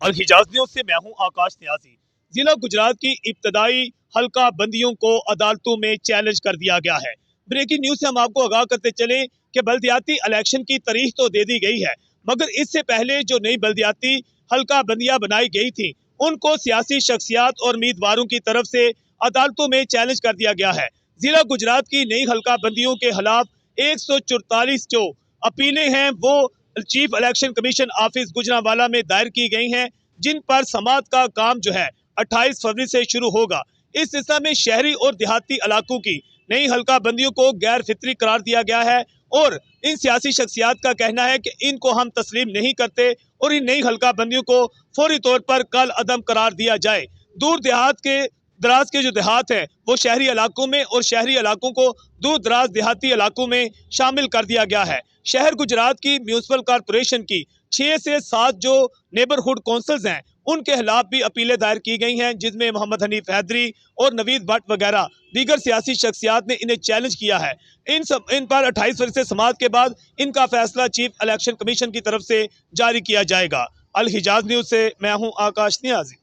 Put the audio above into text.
और हिजाज न्यूज से मैं हूं आकाश न्याजी। जिला गुजरात की इब्तदाई हल्का बंदियों को अदालतों में चैलेंज कर दिया गया है। ब्रेकिंग न्यूज से हम आपको आगाह करते चले कि बल्दियाती इलेक्शन की तारीख तो दे दी गई है, मगर इससे पहले जो नई बल्दियाती हल्का बंदियां बनाई गई थी उनको सियासी शख्सियात और उम्मीदवारों की तरफ से अदालतों में चैलेंज कर दिया गया है। जिला गुजरात की नई हल्का बंदियों के खिलाफ 144 जो अपीलें हैं वो chief election commission office Gujranwala में दायर की गई हैं, जिन पर समाअत का काम जो है 28 फरवरी से शुरू होगा। इस सिलसिले में शहरी और देहाती इलाकों की नई हल्का बंदियों को गैर फितरी करार दिया गया है और इन सियासी शख्सियात का कहना है कि इनको हम तस्लीम नहीं करते और इन नई हल्का बंदियों को फौरी तौर पर कल अदम करार दिया जाए। दूर देहात के दराज के जो देहात है वो शहरी इलाकों में और शहरी इलाकों को दूर दराज देहाती इलाकों में शामिल कर दिया गया है। शहर गुजरात की म्यूनिसिपल कॉरपोरेशन की 6 से 7 जो नेबरहुड काउंसिल्स हैं उनके खिलाफ भी अपीलें दायर की गई हैं, जिसमें मोहम्मद हनीफ हैदरी और नवीद भट्ट वगैरह दीगर सियासी शख्सियात ने इन्हें चैलेंज किया है। इन पर 28 फरवरी से समाअत के बाद इनका फैसला चीफ इलेक्शन कमीशन की तरफ से जारी किया जाएगा। अल हिजाज न्यूज से मैं हूं आकाश नियाजी।